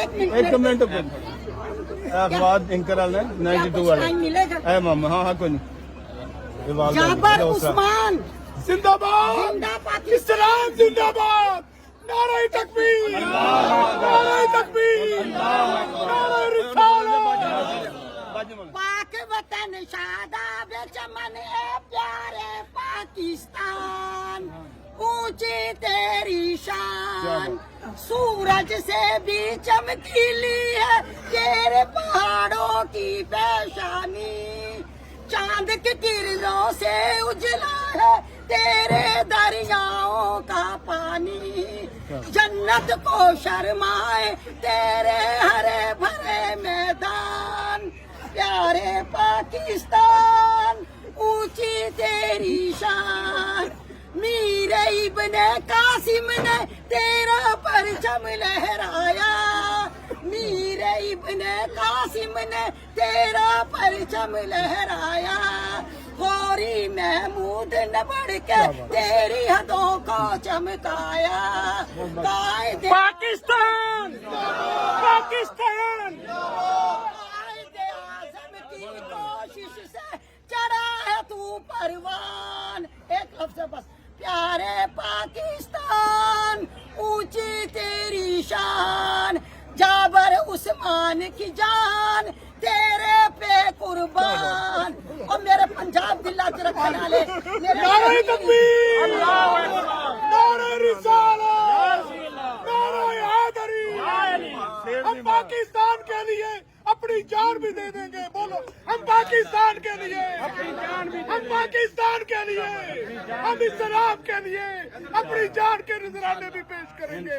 एक मिनट अखबार एंकर वाले 92 वाले है मामा। हाँ हाँ कोई नहीं। जाबर उस्मान जिंदाबाद, इस्लाम जिंदाबाद, नारे तकबीर, नारे तकबीर, नारे रिसालत। पाक वतन शादाब चमन ए प्यारे पाकिस्तान, ऊंची तेरी शान, सूरज से भी चमकीली है तेरे पहाड़ों की पेशानी, चांद के किरणों से उजला है तेरे दरियाओं का पानी, जन्नत को शर्माए तेरे हरे भरे मैदान, प्यारे पाकिस्तान ऊंची तेरी शान, मीर इब्ने कासिम ने तेरा परचम लहराया, मीर इब्ने कासिम ने तेरा परचम लहराया, गौरी महमूद ने बढ़ के तेरी हदों को चमकाया, कायदे पाकिस्तान, पाकिस्तान, कायदे आज़म की कोशिश से चढ़ा है तू परवान। एक लफ्ज़ बस, प्यारे पाकिस्तान ऊंची तेरी शान, जाबर उस्मान की जान तेरे पे कुर्बान। और मेरे पंजाब जिला च रखने वाले नारे तकबीर, नारे रिसालत, नारे हैदरी। हम पाकिस्तान के लिए अपनी जान भी दे देंगे। बोलो, हम पाकिस्तान के लिए, हम पाकिस्तान के लिए, हम इस्लाम के लिए अपनी जान के नजराने भी पेश करेंगे।